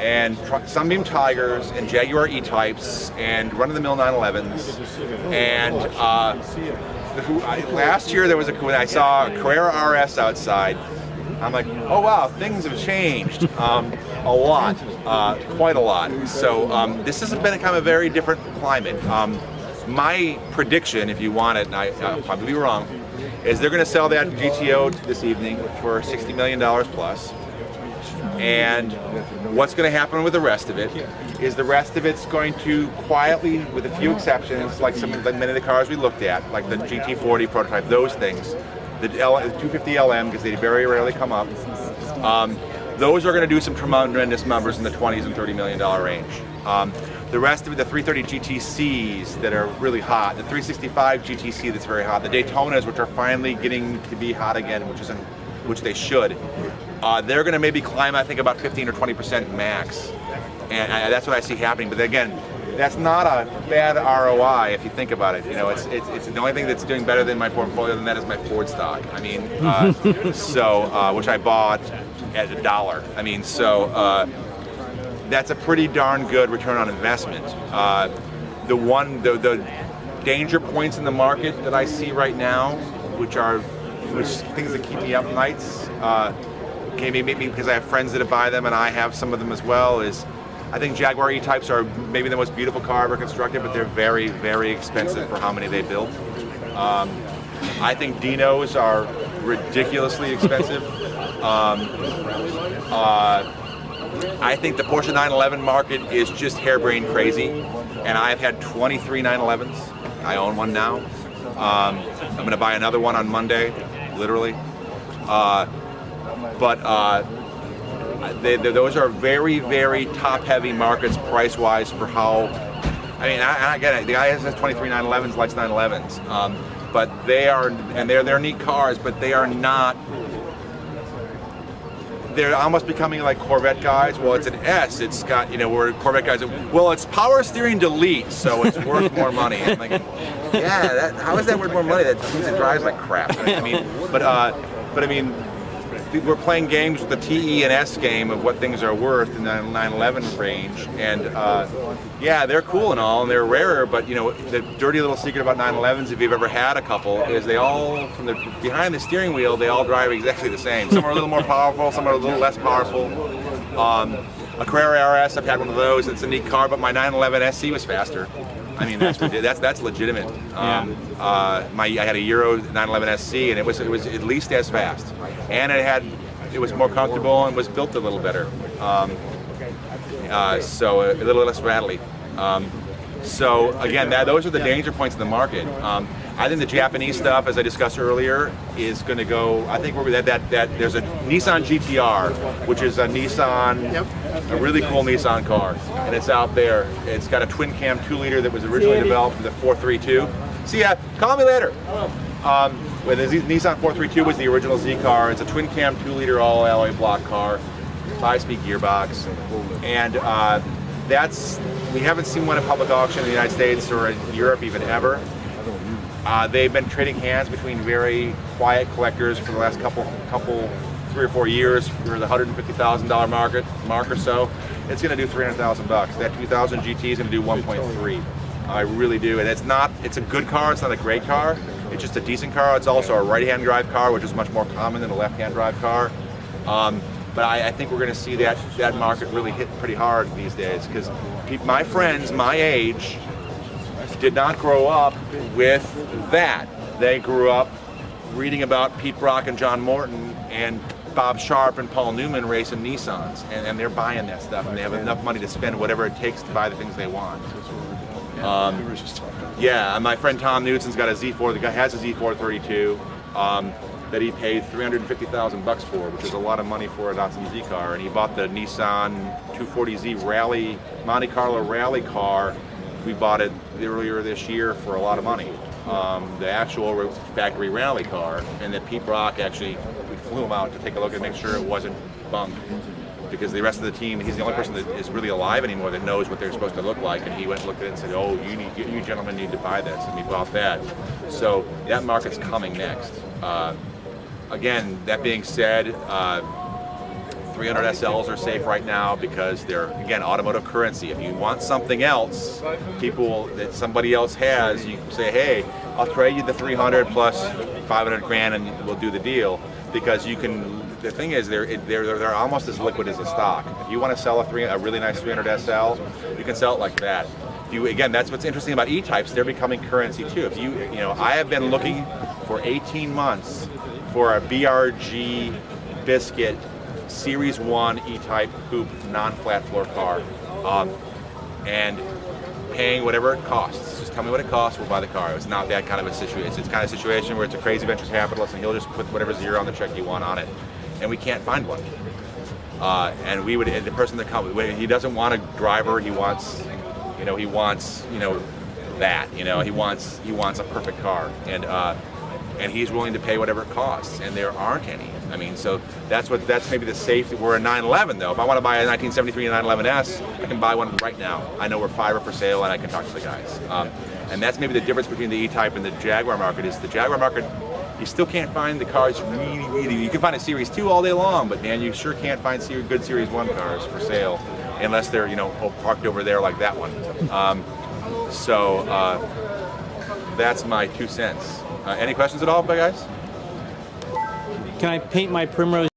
and Sunbeam Tigers and Jaguar E-Types and run-of-the-mill 911s. And last year when I saw a Carrera RS outside, I'm like, oh wow, things have changed a lot, quite a lot. So this has been kind of a very different climate. My prediction, if you want it, and I'll probably be wrong, is they're going to sell that GTO this evening for $60 million plus. And what's going to happen with the rest of it is the rest of it's going to quietly, with a few exceptions, like many of the cars we looked at, like the GT40 prototype, those things, the 250 LM, because they very rarely come up, those are going to do some tremendous numbers in the 20s and $30 million range. The rest of it, the 330 GTCs that are really hot, the 365 GTC that's very hot, the Daytonas, which are finally getting to be hot again, which they should, they're going to maybe climb, I think, about 15 or 20% max, and that's what I see happening. But again, that's not a bad ROI if you think about it. You know, it's the only thing that's doing better than my portfolio than that is my Ford stock. I mean, which I bought at $1. I mean, that's a pretty darn good return on investment. The danger points in the market that I see right now, which things that keep me up nights, maybe because I have friends that buy them and I have some of them as well, is I think Jaguar E-Types are maybe the most beautiful car ever constructed, but they're very, very expensive for how many they build. I think Dinos are ridiculously expensive. I think the Porsche 911 market is just harebrained crazy, and I've had 23 911s. I own one now. I'm going to buy another one on Monday, literally. Those are very, very top-heavy markets price-wise for how. I mean, I get it. The guy has 23 911s, likes 911s, but they're neat cars, but they are not. They're almost becoming like Corvette guys. Well, it's an S. It's got, where Corvette guys. Well, it's power steering delete, so it's worth more money. I'm like, yeah, how is that worth more money? That drives like crap. I mean, but I mean, we're playing games with the TE and S game of what things are worth in the 911 range, and yeah, they're cool and all, and they're rarer. But the dirty little secret about 911s, if you've ever had a couple, is they all, from behind the steering wheel, they all drive exactly the same. Some are a little more powerful, some are a little less powerful. A Carrera RS, I've had one of those. It's a neat car, but my 911 SC was faster. I mean, that's legitimate. I had a Euro 911 SC, and it was at least as fast, and it was more comfortable and was built a little better. So a little less rattly. So again, those are the danger points in the market. I think the Japanese stuff, as I discussed earlier, is going to go. I think there's a Nissan GTR, which is a really cool Nissan car, and it's out there. It's got a twin cam 2-liter that was originally developed for the 432. See ya. Call me later. The Nissan 432 was the original Z car. It's a twin cam 2-liter all alloy block car, 5-speed gearbox, and we haven't seen one at public auction in the United States or in Europe even ever. They've been trading hands between very quiet collectors for the last couple 3 or 4 years for the $150,000 mark or so. It's going to do $300,000. That 2000 GT is going to do 1.3. I really do, and it's a good car. It's not a great car. It's just a decent car. It's also a right-hand drive car, which is much more common than a left-hand drive car. But I think we're going to see that market really hit pretty hard these days, because my friends my age did not grow up with that. They grew up reading about Pete Brock and John Morton and Bob Sharp and Paul Newman racing Nissans, and they're buying that stuff, and they have enough money to spend whatever it takes to buy the things they want. Yeah, my friend Tom Newton's got a Z4. The guy has a Z432 that he paid $350,000 for, which is a lot of money for a Datsun Z car. And he bought the Nissan 240Z Rally, Monte Carlo Rally car. We bought it earlier this year for a lot of money. The actual factory rally car, and that Pete Brock actually, we flew him out to take a look and make sure it wasn't bunk, because the rest of the team, he's the only person that is really alive anymore that knows what they're supposed to look like, and he went and looked at it and said, oh, you gentlemen need to buy this, and we bought that. So that market's coming next. Again, that being said, $300,000 300 SLs are safe right now because they're, again, automotive currency. If you want something else, people that somebody else has, you say, hey, I'll trade you the 300 plus 500 grand and we'll do the deal, because you can. The thing is, they're almost as liquid as a stock. If you want to sell a really nice 300 SL, you can sell it like that. Again, that's what's interesting about E-types. They're becoming currency too. If you know, I have been looking for 18 months for a BRG biscuit Series 1 E-type coupe non-flat floor car, and paying whatever it costs. Just tell me what it costs, we'll buy the car. It's not that kind of a situation. It's kind of situation where it's a crazy venture capitalist and he'll just put whatever zero on the check you want on it, and we can't find one. And we would, the person that comes, he doesn't want a driver. He wants, that. He wants a perfect car, and he's willing to pay whatever it costs, and there aren't any. I mean, so that's maybe the safety. We're a 911 though. If I want to buy a 1973 911S, I can buy one right now. I know where 5 are for sale, and I can talk to the guys. And that's maybe the difference between the E-type and the Jaguar market. Is the Jaguar market, you still can't find the cars really. You can find a Series 2 all day long, but man, you sure can't find good Series 1 cars for sale unless they're parked over there like that one. So that's my 2 cents. Any questions at all, guys? Can I paint my Primrose